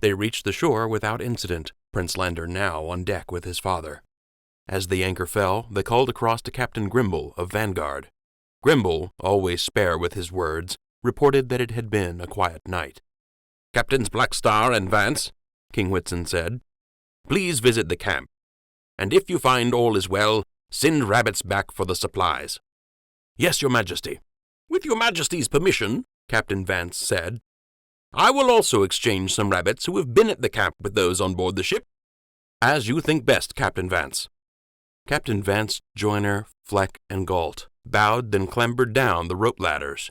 They reached the shore without incident, Prince Lander now on deck with his father. As the anchor fell, they called across to Captain Grimble of Vanguard. Grimble, always spare with his words, reported that it had been a quiet night. "Captains Blackstar and Vance," King Whitson said, "please visit the camp, and if you find all is well, send rabbits back for the supplies." "Yes, Your Majesty." "With Your Majesty's permission," Captain Vance said, "I will also exchange some rabbits who have been at the camp with those on board the ship." "As you think best, Captain Vance." Captain Vance, Joyner, Fleck, and Galt bowed, then clambered down the rope ladders.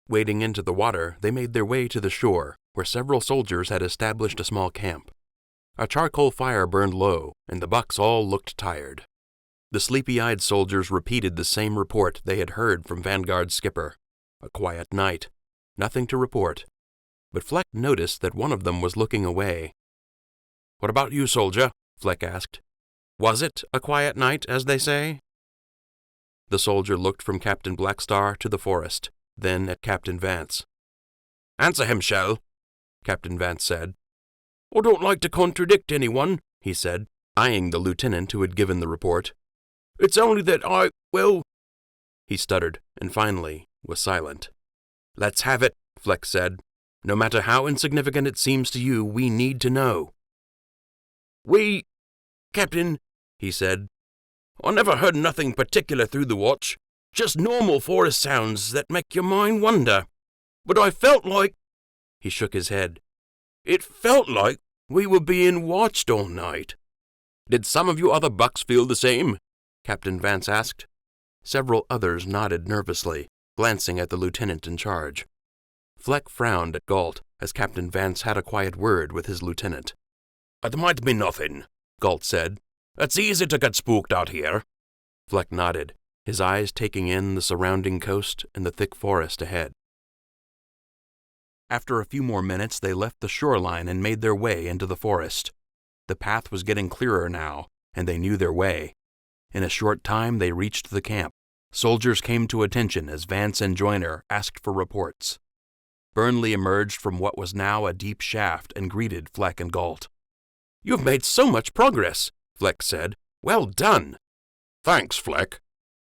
Wading into the water, they made their way to the shore, where several soldiers had established a small camp. A charcoal fire burned low, and the bucks all looked tired. The sleepy-eyed soldiers repeated the same report they had heard from Vanguard's skipper. A quiet night. Nothing to report. But Fleck noticed that one of them was looking away. "What about you, soldier?" Fleck asked. "Was it a quiet night, as they say?" The soldier looked from Captain Blackstar to the forest, then at Captain Vance. "Answer him, Shell," Captain Vance said. "I don't like to contradict anyone," he said, eyeing the lieutenant who had given the report. "It's only that He stuttered, and finally was silent. "Let's have it," Fleck said. "No matter how insignificant it seems to you, we need to know." Captain," he said, "I never heard nothing particular through the watch, just normal forest sounds that make your mind wonder. But I felt like—" He shook his head. "It felt like we were being watched all night." "Did some of you other bucks feel the same?" Captain Vance asked. Several others nodded nervously, glancing at the lieutenant in charge. Fleck frowned at Galt as Captain Vance had a quiet word with his lieutenant. "It might be nothing," Galt said. "It's easy to get spooked out here." Fleck nodded, his eyes taking in the surrounding coast and the thick forest ahead. After a few more minutes, they left the shoreline and made their way into the forest. The path was getting clearer now, and they knew their way. In a short time, they reached the camp. Soldiers came to attention as Vance and Joyner asked for reports. Burnley emerged from what was now a deep shaft and greeted Fleck and Galt. "You've made so much progress," Fleck said. "Well done." "Thanks, Fleck,"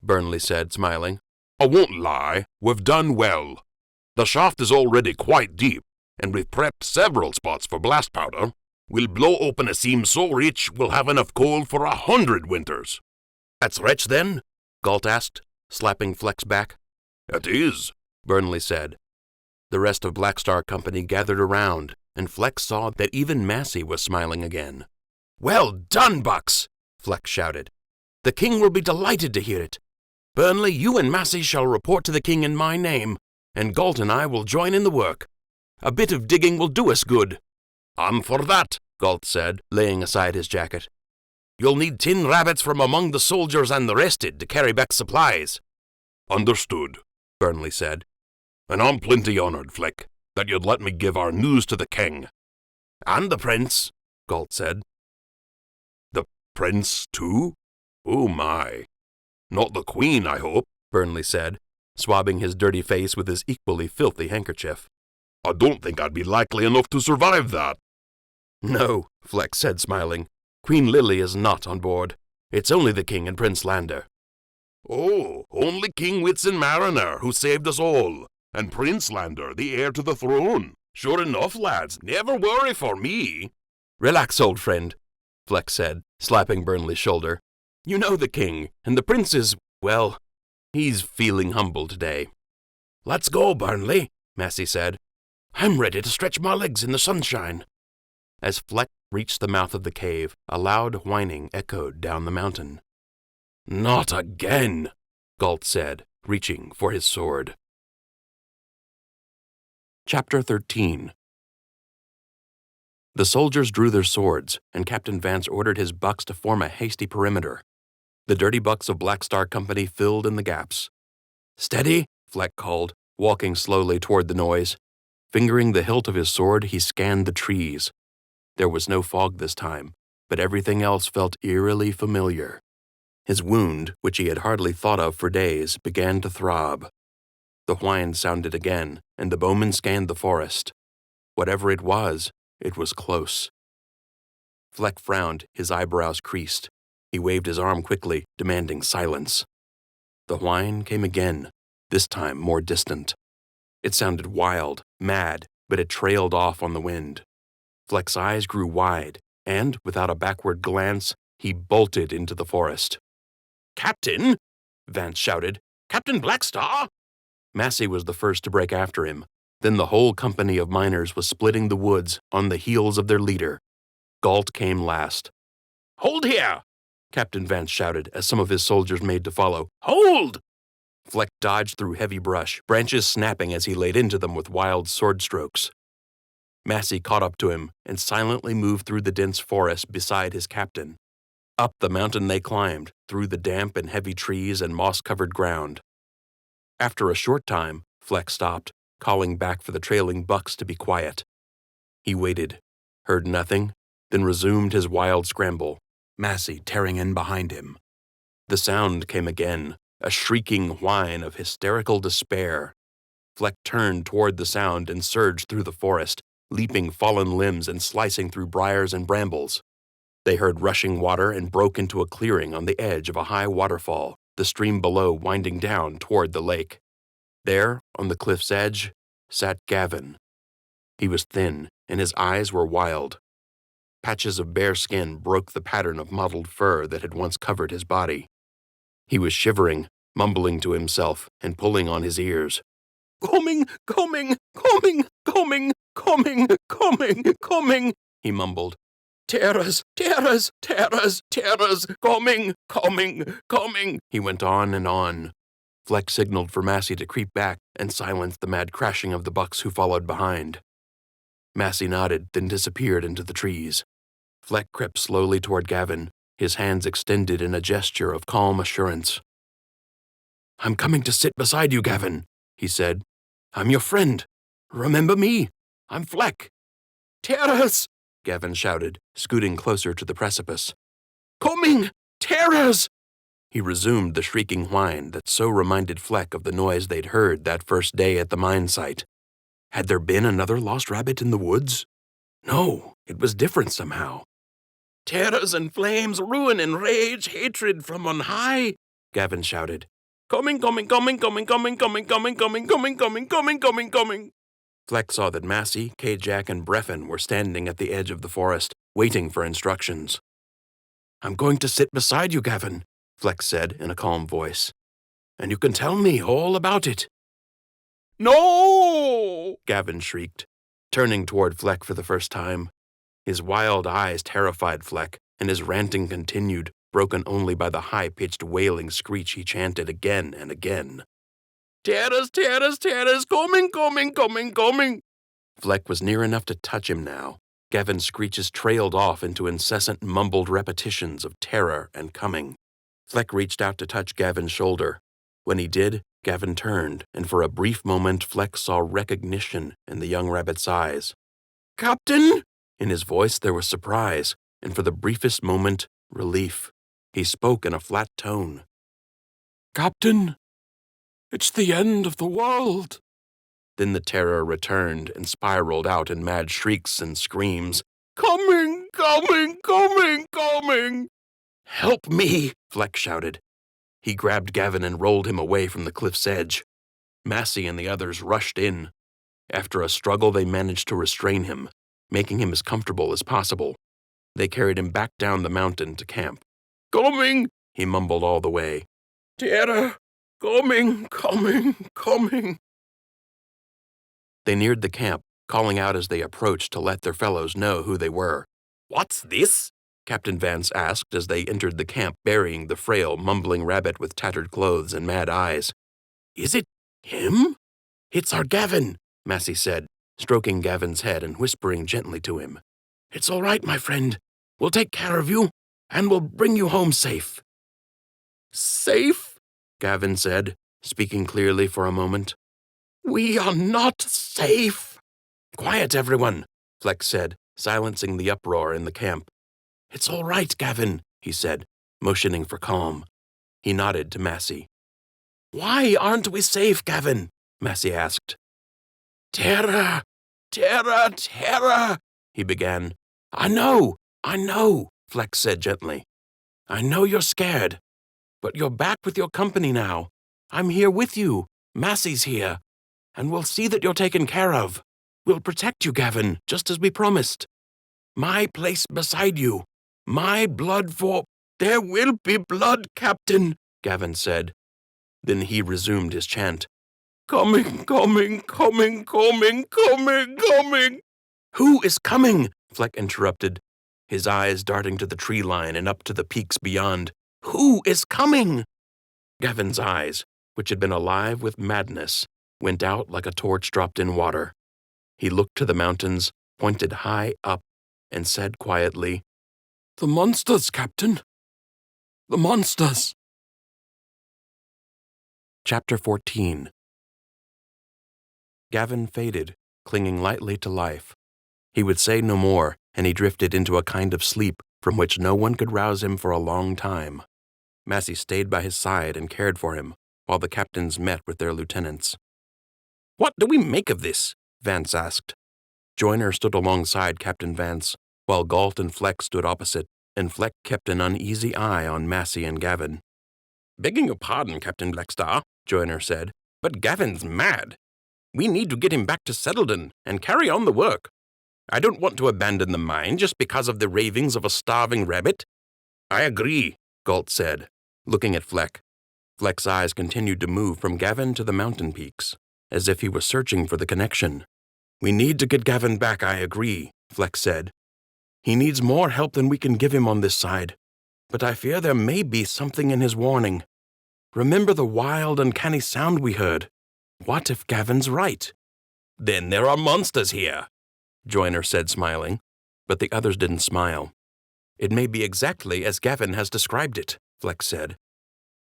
Burnley said, smiling. "I won't lie, we've done well. The shaft is already quite deep, and we've prepped several spots for blast powder. We'll blow open a seam so rich we'll have enough coal for 100 winters." "That's rich, then?" Galt asked, slapping Fleck's back. "It is," Burnley said. The rest of Blackstar Company gathered around, and Fleck saw that even Massey was smiling again. "Well done, Bucks!" Fleck shouted. "The king will be delighted to hear it. Burnley, you and Massey shall report to the king in my name, and Galt and I will join in the work. A bit of digging will do us good." "I'm for that," Galt said, laying aside his jacket. "You'll need 10 rabbits from among the soldiers and the rested to carry back supplies." "Understood," Burnley said. "And I'm plenty honored, Fleck, that you'd let me give our news to the king." "And the prince," Galt said. "The prince, too? Oh, my. Not the queen, I hope," Burnley said, swabbing his dirty face with his equally filthy handkerchief. "I don't think I'd be likely enough to survive that." "No," Fleck said, smiling. "Queen Lily is not on board. It's only the king and Prince Lander." "Oh, only King Whitson Mariner, who saved us all, and Prince Lander, the heir to the throne. Sure enough, lads, never worry for me." "Relax, old friend," Fleck said, slapping Burnley's shoulder. "You know the king, and the prince is, well, he's feeling humble today." "Let's go, Burnley," Massey said. "I'm ready to stretch my legs in the sunshine." As Fleck reached the mouth of the cave, a loud whining echoed down the mountain. "Not again," Galt said, reaching for his sword. Chapter 13. The soldiers drew their swords, and Captain Vance ordered his bucks to form a hasty perimeter. The dirty bucks of Blackstar Company filled in the gaps. "Steady," Fleck called, walking slowly toward the noise. Fingering the hilt of his sword, he scanned the trees. There was no fog this time, but everything else felt eerily familiar. His wound, which he had hardly thought of for days, began to throb. The whine sounded again, and the bowman scanned the forest. Whatever it was, It was close. Fleck frowned, his eyebrows creased. He waved his arm quickly, demanding silence. The whine came again, this time more distant. It sounded wild, mad, but it trailed off on the wind. Fleck's eyes grew wide, and, without a backward glance, he bolted into the forest. "Captain!" Vance shouted. "Captain Blackstar!" Massey was the first to break after him. Then the whole company of miners was splitting the woods on the heels of their leader. Galt came last. "Hold here!" Captain Vance shouted as some of his soldiers made to follow. "Hold!" Fleck dodged through heavy brush, branches snapping as he laid into them with wild sword strokes. Massey caught up to him and silently moved through the dense forest beside his captain. Up the mountain they climbed, through the damp and heavy trees and moss-covered ground. After a short time, Fleck stopped, calling back for the trailing bucks to be quiet. He waited, heard nothing, then resumed his wild scramble, Massey tearing in behind him. The sound came again, a shrieking whine of hysterical despair. Fleck turned toward the sound and surged through the forest, leaping fallen limbs and slicing through briars and brambles. They heard rushing water and broke into a clearing on the edge of a high waterfall, the stream below winding down toward the lake. There, on the cliff's edge, sat Gavin. He was thin, and his eyes were wild. Patches of bare skin broke the pattern of mottled fur that had once covered his body. He was shivering, mumbling to himself, and pulling on his ears. "Coming, coming, coming, coming, coming, coming, coming," he mumbled. "Terrors, terrors, terrors, terrors, coming, coming, coming," he went on and on. Fleck signaled for Massey to creep back and silenced the mad crashing of the bucks who followed behind. Massey nodded, then disappeared into the trees. Fleck crept slowly toward Gavin, his hands extended in a gesture of calm assurance. "I'm coming to sit beside you, Gavin," he said. "I'm your friend. Remember me? I'm Fleck." "Terrors!" Gavin shouted, scooting closer to the precipice. "Coming! Terrors!" He resumed the shrieking whine that so reminded Fleck of the noise they'd heard that first day at the mine site. Had there been another lost rabbit in the woods? No, it was different somehow. "Terrors and flames, ruin and rage, hatred from on high," Gavin shouted. "Coming, coming, coming, coming, coming, coming, coming, coming, coming, coming, coming, coming, coming." Fleck saw that Massey, K-Jack, and Breffin were standing at the edge of the forest, waiting for instructions. "I'm going to sit beside you, Gavin," Fleck said in a calm voice. "And you can tell me all about it." "No!" Gavin shrieked, turning toward Fleck for the first time. His wild eyes terrified Fleck, and his ranting continued, broken only by the high-pitched wailing screech he chanted again and again. "Terrors, terrors, terrors, coming, coming, coming, coming." Fleck was near enough to touch him now. Gavin's screeches trailed off into incessant mumbled repetitions of terror and coming. Fleck reached out to touch Gavin's shoulder. When he did, Gavin turned, and for a brief moment Fleck saw recognition in the young rabbit's eyes. "Captain?" In his voice there was surprise, and for the briefest moment, relief. He spoke in a flat tone. "Captain, it's the end of the world." Then the terror returned and spiraled out in mad shrieks and screams. "Coming, coming, coming, coming!" "Help me!" Fleck shouted. He grabbed Gavin and rolled him away from the cliff's edge. Massey and the others rushed in. After a struggle, they managed to restrain him, making him as comfortable as possible. They carried him back down the mountain to camp. "Coming!" he mumbled all the way. "Terror! Coming, coming, coming!" They neared the camp, calling out as they approached to let their fellows know who they were. "What's this?" Captain Vance asked as they entered the camp burying the frail, mumbling rabbit with tattered clothes and mad eyes. "Is it him?" "It's our Gavin," Massey said, stroking Gavin's head and whispering gently to him. "It's all right, my friend. We'll take care of you, and we'll bring you home safe." "Safe?" Gavin said, speaking clearly for a moment. "We are not safe." "Quiet, everyone," Fleck said, silencing the uproar in the camp. "It's all right, Gavin," he said, motioning for calm. He nodded to Massey. "Why aren't we safe, Gavin?" Massey asked. "Terror! Terror! Terror!" he began. I know, Fleck said gently. I know you're scared, but you're back with your company now. I'm here with you. Massey's here, and we'll see that you're taken care of. We'll protect you, Gavin, just as we promised. My place beside you. My blood for— There will be blood, Captain, Gavin said. Then he resumed his chant. Coming, coming, coming, coming, coming, coming. Who is coming? Fleck interrupted, his eyes darting to the tree line and up to the peaks beyond. Who is coming? Gavin's eyes, which had been alive with madness, went out like a torch dropped in water. He looked to the mountains, pointed high up, and said quietly, The monsters, Captain. The monsters. Chapter 14. Gavin faded, clinging lightly to life. He would say no more, and he drifted into a kind of sleep from which no one could rouse him for a long time. Massey stayed by his side and cared for him, while the captains met with their lieutenants. What do we make of this? Vance asked. Joyner stood alongside Captain Vance, while Galt and Fleck stood opposite, and Fleck kept an uneasy eye on Massey and Gavin. Begging your pardon, Captain Blackstar, Joyner said, but Gavin's mad. We need to get him back to Settledon and carry on the work. I don't want to abandon the mine just because of the ravings of a starving rabbit. I agree, Galt said, looking at Fleck. Fleck's eyes continued to move from Gavin to the mountain peaks, as if he was searching for the connection. We need to get Gavin back, I agree, Fleck said. He needs more help than we can give him on this side, but I fear there may be something in his warning. Remember the wild, uncanny sound we heard? What if Gavin's right? Then there are monsters here, Joyner said, smiling, but the others didn't smile. It may be exactly as Gavin has described it, Fleck said.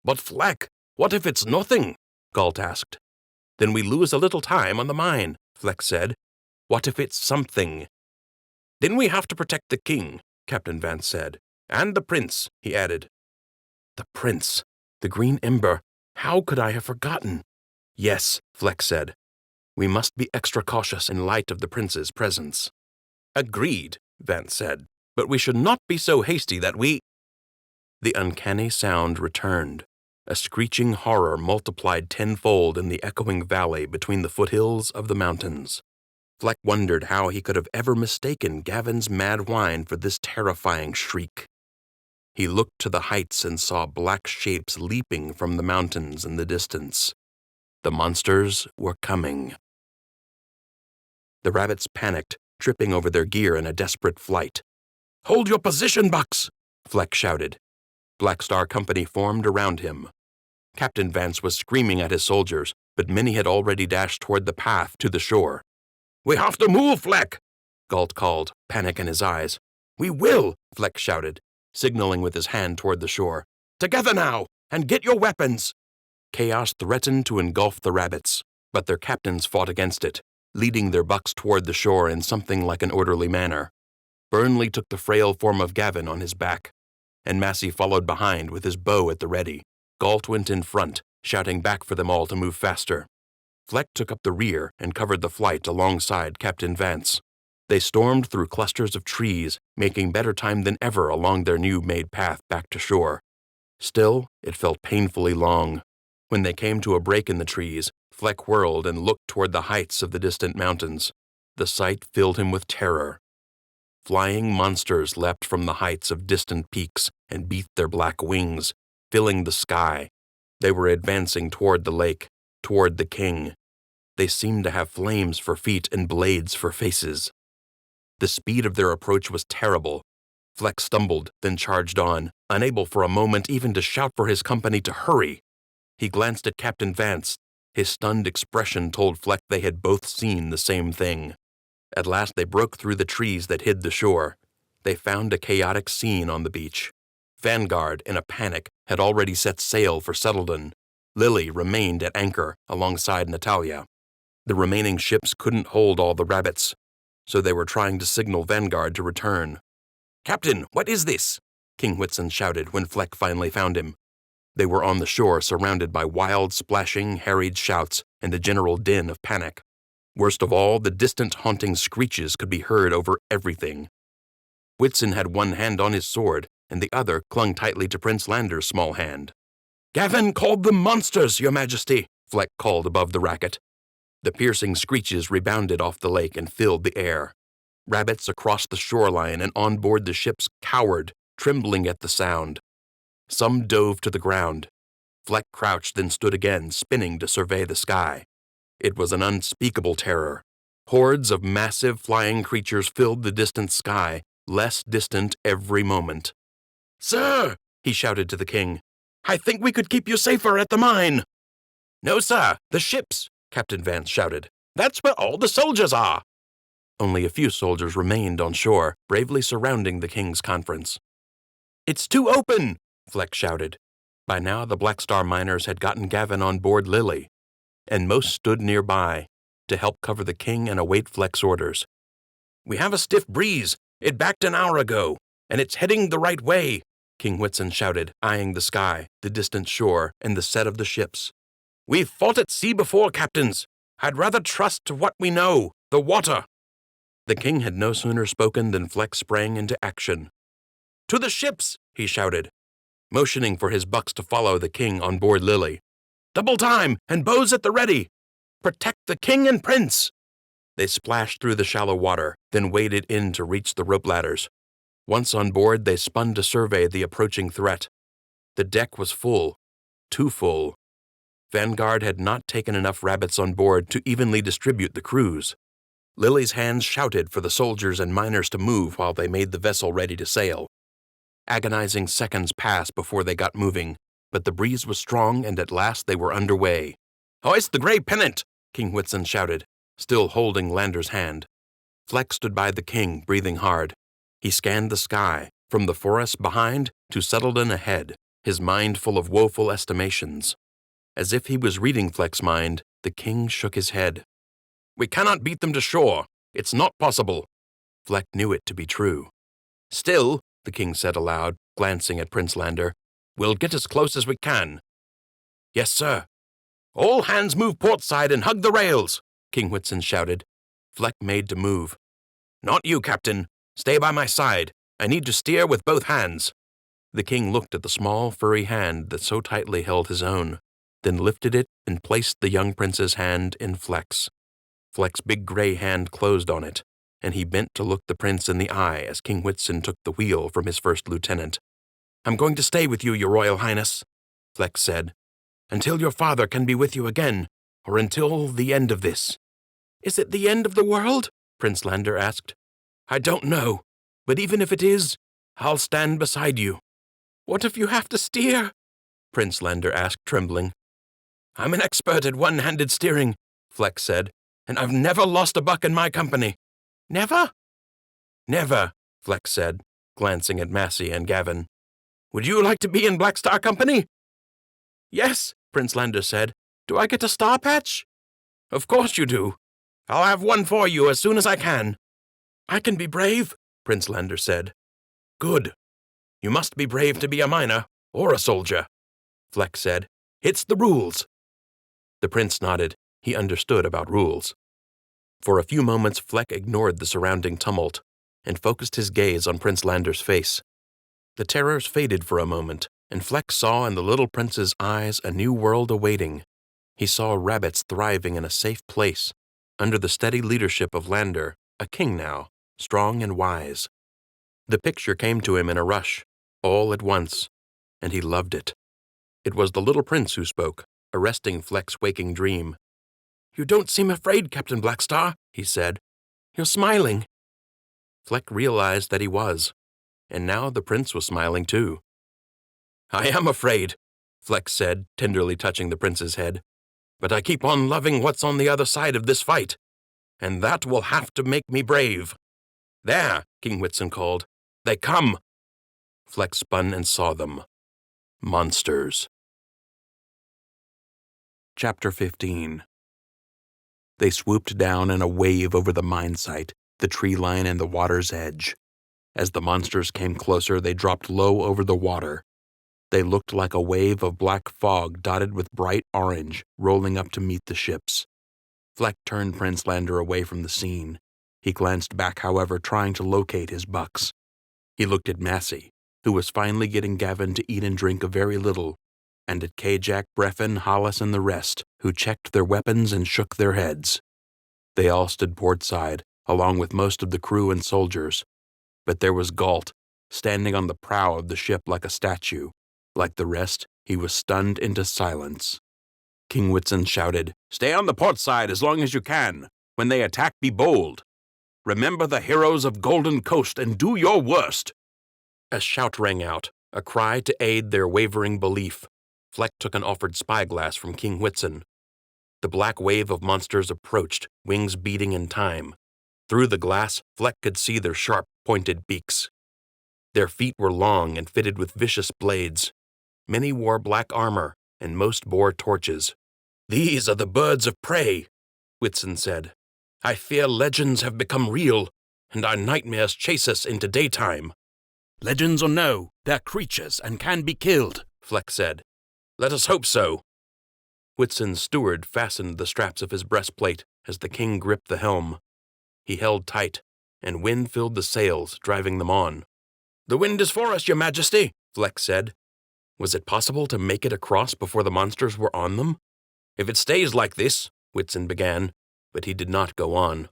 But Fleck, what if it's nothing? Galt asked. Then we lose a little time on the mine, Fleck said. What if it's something? Then we have to protect the king, Captain Vance said. And the prince, he added. The prince, the green ember, how could I have forgotten? Yes, Fleck said. We must be extra cautious in light of the prince's presence. Agreed, Vance said, but we should not be so hasty that we— The uncanny sound returned, a screeching horror multiplied tenfold in the echoing valley between the foothills of the mountains. Fleck wondered how he could have ever mistaken Gavin's mad whine for this terrifying shriek. He looked to the heights and saw black shapes leaping from the mountains in the distance. The monsters were coming. The rabbits panicked, tripping over their gear in a desperate flight. Hold your position, Bucks! Fleck shouted. Blackstar Company formed around him. Captain Vance was screaming at his soldiers, but many had already dashed toward the path to the shore. We have to move, Fleck! Galt called, panic in his eyes. We will, Fleck shouted, signaling with his hand toward the shore. Together now, and get your weapons! Chaos threatened to engulf the rabbits, but their captains fought against it, leading their bucks toward the shore in something like an orderly manner. Burnley took the frail form of Gavin on his back, and Massey followed behind with his bow at the ready. Galt went in front, shouting back for them all to move faster. Fleck took up the rear and covered the flight alongside Captain Vance. They stormed through clusters of trees, making better time than ever along their new-made path back to shore. Still, it felt painfully long. When they came to a break in the trees, Fleck whirled and looked toward the heights of the distant mountains. The sight filled him with terror. Flying monsters leapt from the heights of distant peaks and beat their black wings, filling the sky. They were advancing toward the lake, toward the king. They seemed to have flames for feet and blades for faces. The speed of their approach was terrible. Fleck stumbled, then charged on, unable for a moment even to shout for his company to hurry. He glanced at Captain Vance. His stunned expression told Fleck they had both seen the same thing. At last they broke through the trees that hid the shore. They found a chaotic scene on the beach. Vanguard, in a panic, had already set sail for Settledon. Lily remained at anchor alongside Natalia. The remaining ships couldn't hold all the rabbits, so they were trying to signal Vanguard to return. Captain, what is this? King Whitson shouted when Fleck finally found him. They were on the shore surrounded by wild, splashing, harried shouts and a general din of panic. Worst of all, the distant haunting screeches could be heard over everything. Whitson had one hand on his sword, and the other clung tightly to Prince Lander's small hand. "Gavin called them monsters, Your Majesty," Fleck called above the racket. The piercing screeches rebounded off the lake and filled the air. Rabbits across the shoreline and on board the ships cowered, trembling at the sound. Some dove to the ground. Fleck crouched, then stood again, spinning to survey the sky. It was an unspeakable terror. Hordes of massive flying creatures filled the distant sky, less distant every moment. "Sir," he shouted to the king, "I think we could keep you safer at the mine." "No, sir, the ships," Captain Vance shouted. "That's where all the soldiers are." Only a few soldiers remained on shore, bravely surrounding the king's conference. "It's too open," Fleck shouted. By now the Black Star miners had gotten Gavin on board Lily, and most stood nearby to help cover the king and await Fleck's orders. "We have a stiff breeze. It backed an hour ago, and it's heading the right way," King Whitson shouted, eyeing the sky, the distant shore, and the set of the ships. "We've fought at sea before, captains. I'd rather trust to what we know, the water." The king had no sooner spoken than Fleck sprang into action. "To the ships!" he shouted, motioning for his bucks to follow the king on board Lily. "Double time, and bows at the ready! Protect the king and prince!" They splashed through the shallow water, then waded in to reach the rope ladders. Once on board, they spun to survey the approaching threat. The deck was full, too full. Vanguard had not taken enough rabbits on board to evenly distribute the crews. Lily's hands shouted for the soldiers and miners to move while they made the vessel ready to sail. Agonizing seconds passed before they got moving, but the breeze was strong and at last they were underway. "Hoist the gray pennant!" King Whitson shouted, still holding Lander's hand. Fleck stood by the king, breathing hard. He scanned the sky, from the forest behind to Settledon ahead, his mind full of woeful estimations. As if he was reading Fleck's mind, the king shook his head. "We cannot beat them to shore. It's not possible." Fleck knew it to be true. "Still," the king said aloud, glancing at Prince Lander, "we'll get as close as we can." "Yes, sir." "All hands move port side and hug the rails," King Whitson shouted. Fleck made to move. "Not you, Captain. Stay by my side. I need to steer with both hands." The king looked at the small, furry hand that so tightly held his own, then lifted it and placed the young prince's hand in Fleck's. Fleck's big gray hand closed on it, and he bent to look the prince in the eye as King Whitson took the wheel from his first lieutenant. "I'm going to stay with you, Your Royal Highness," Fleck said, "until your father can be with you again, or until the end of this." "Is it the end of the world?" Prince Lander asked. "I don't know, but even if it is, I'll stand beside you." "What if you have to steer?" Prince Lander asked, trembling. "I'm an expert at one-handed steering," Fleck said, "and I've never lost a buck in my company." "Never?" "Never," Fleck said, glancing at Massey and Gavin. "Would you like to be in Black Star Company?" "Yes," Prince Lander said. "Do I get a star patch?" "Of course you do. I'll have one for you as soon as I can." "I can be brave," Prince Lander said. "Good. You must be brave to be a miner, or a soldier," Fleck said. "It's the rules." The prince nodded. He understood about rules. For a few moments Fleck ignored the surrounding tumult and focused his gaze on Prince Lander's face. The terrors faded for a moment, and Fleck saw in the little prince's eyes a new world awaiting. He saw rabbits thriving in a safe place, under the steady leadership of Lander, a king now, strong and wise. The picture came to him in a rush, all at once, and he loved it. It was the little prince who spoke, arresting Fleck's waking dream. "You don't seem afraid, Captain Blackstar," he said. "You're smiling." Fleck realized that he was, and now the prince was smiling too. "I am afraid," Fleck said, tenderly touching the prince's head. "But I keep on loving what's on the other side of this fight, and that will have to make me brave." "There," King Whitson called. "They come." Fleck spun and saw them. Monsters. Chapter 15. They swooped down in a wave over the mine site, the tree line and the water's edge. As the monsters came closer, they dropped low over the water. They looked like a wave of black fog dotted with bright orange, rolling up to meet the ships. Fleck turned Prince Lander away from the scene. He glanced back, however, trying to locate his bucks. He looked at Massey, who was finally getting Gavin to eat and drink a very little, and at Kajak, Breffen, Hollis, and the rest, who checked their weapons and shook their heads. They all stood portside, along with most of the crew and soldiers. But there was Galt, standing on the prow of the ship like a statue. Like the rest, he was stunned into silence. King Whitson shouted, "Stay on the port side as long as you can. When they attack, be bold. Remember the heroes of Golden Coast and do your worst." A shout rang out, a cry to aid their wavering belief. Fleck took an offered spyglass from King Whitson. The black wave of monsters approached, wings beating in time. Through the glass, Fleck could see their sharp, pointed beaks. Their feet were long and fitted with vicious blades. Many wore black armor, and most bore torches. "These are the birds of prey," Whitson said. "I fear legends have become real, and our nightmares chase us into daytime." "Legends or no, they're creatures and can be killed," Fleck said. "Let us hope so." Whitson's steward fastened the straps of his breastplate as the king gripped the helm. He held tight, and wind filled the sails, driving them on. "The wind is for us, your majesty," Fleck said. Was it possible to make it across before the monsters were on them? "If it stays like this," Whitson began, but he did not go on.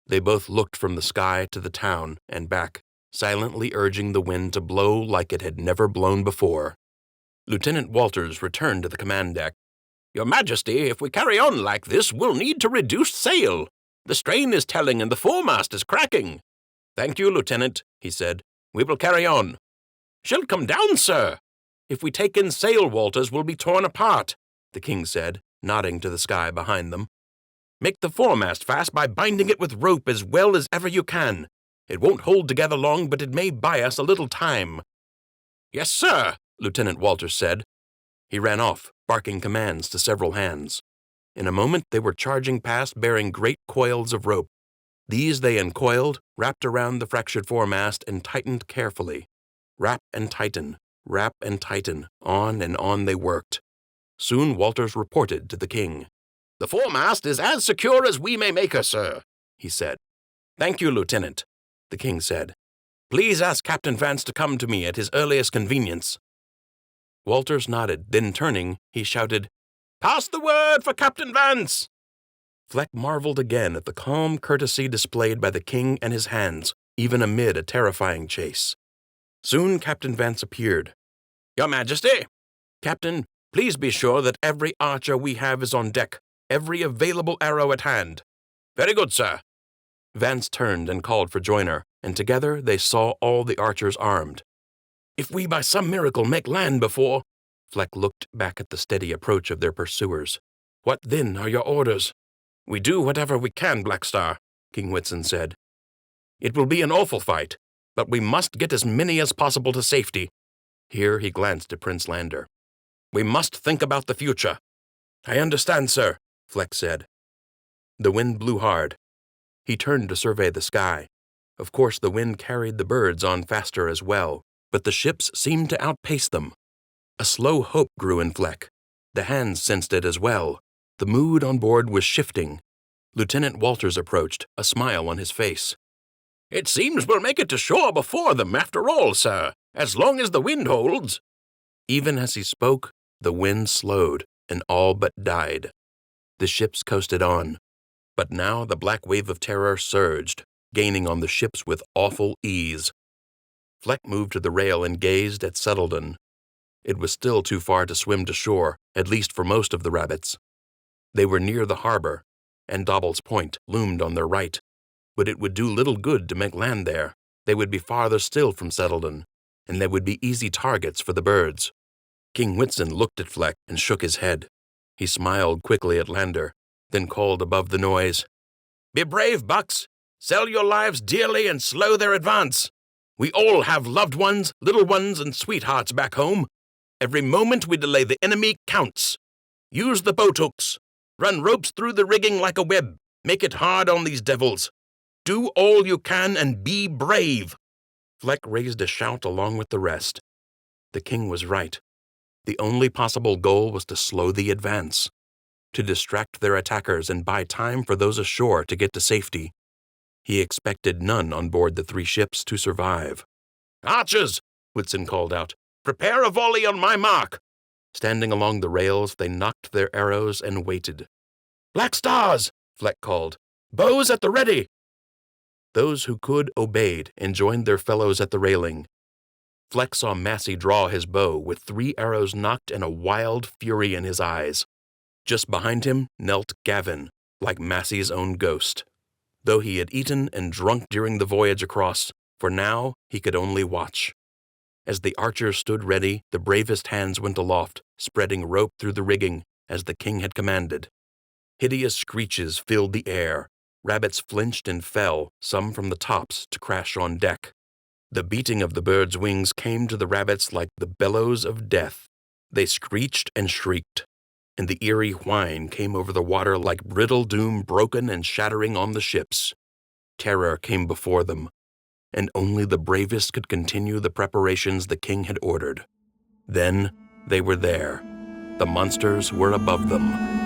They both looked from the sky to the town and back, silently urging the wind to blow like it had never blown before. Lieutenant Walters returned to the command deck. "Your Majesty, if we carry on like this, we'll need to reduce sail. The strain is telling and the foremast is cracking." "Thank you, Lieutenant," he said. "We will carry on." "She'll come down, sir." "If we take in sail, Walters, we'll be torn apart," the king said, nodding to the sky behind them. "Make the foremast fast by binding it with rope as well as ever you can. It won't hold together long, but it may buy us a little time." "Yes, sir," Lieutenant Walters said. He ran off, barking commands to several hands. In a moment they were charging past bearing great coils of rope. These they uncoiled, wrapped around the fractured foremast, and tightened carefully. Wrap and tighten, on and on they worked. Soon Walters reported to the king. "The foremast is as secure as we may make her, sir," he said. "Thank you, Lieutenant," the king said. "Please ask Captain Vance to come to me at his earliest convenience." Walters nodded, then turning, he shouted, "Pass the word for Captain Vance!" Fleck marveled again at the calm courtesy displayed by the king and his hands, even amid a terrifying chase. Soon Captain Vance appeared. "Your Majesty!" "Captain, please be sure that every archer we have is on deck, every available arrow at hand." "Very good, sir." Vance turned and called for Joyner, and together they saw all the archers armed. "If we by some miracle make land before—" Fleck looked back at the steady approach of their pursuers. "What then are your orders?" "We do whatever we can, Blackstar," King Whitson said. "It will be an awful fight, but we must get as many as possible to safety." Here he glanced at Prince Lander. "We must think about the future." "I understand, sir," Fleck said. The wind blew hard. He turned to survey the sky. Of course, the wind carried the birds on faster as well, but the ships seemed to outpace them. A slow hope grew in Fleck. The hands sensed it as well. The mood on board was shifting. Lieutenant Walters approached, a smile on his face. "It seems we'll make it to shore before them after all, sir, as long as the wind holds." Even as he spoke, the wind slowed and all but died. The ships coasted on. But now the black wave of terror surged, gaining on the ships with awful ease. Fleck moved to the rail and gazed at Settledon. It was still too far to swim to shore, at least for most of the rabbits. They were near the harbor, and Dobble's Point loomed on their right. But it would do little good to make land there. They would be farther still from Settledon, and they would be easy targets for the birds. King Whitson looked at Fleck and shook his head. He smiled quickly at Lander, then called above the noise, "Be brave, bucks! Sell your lives dearly and slow their advance. We all have loved ones, little ones, and sweethearts back home. Every moment we delay the enemy counts. Use the boat hooks. Run ropes through the rigging like a web. Make it hard on these devils. Do all you can and be brave." Fleck raised a shout along with the rest. The king was right. The only possible goal was to slow the advance. to distract their attackers and buy time for those ashore to get to safety. He expected none on board the 3 ships to survive. "Archers!" Whitson called out. "Prepare a volley on my mark!" Standing along the rails, they nocked their arrows and waited. "Black Stars!" Fleck called. "Bows at the ready!" Those who could obeyed and joined their fellows at the railing. Fleck saw Massey draw his bow with 3 arrows nocked and a wild fury in his eyes. Just behind him knelt Gavin, like Massey's own ghost. Though he had eaten and drunk during the voyage across, for now he could only watch. As the archers stood ready, the bravest hands went aloft, spreading rope through the rigging, as the king had commanded. Hideous screeches filled the air. Rabbits flinched and fell, some from the tops, to crash on deck. The beating of the birds' wings came to the rabbits like the bellows of death. They screeched and shrieked, and the eerie whine came over the water like brittle doom broken and shattering on the ships. Terror came before them, and only the bravest could continue the preparations the king had ordered. Then they were there. The monsters were above them.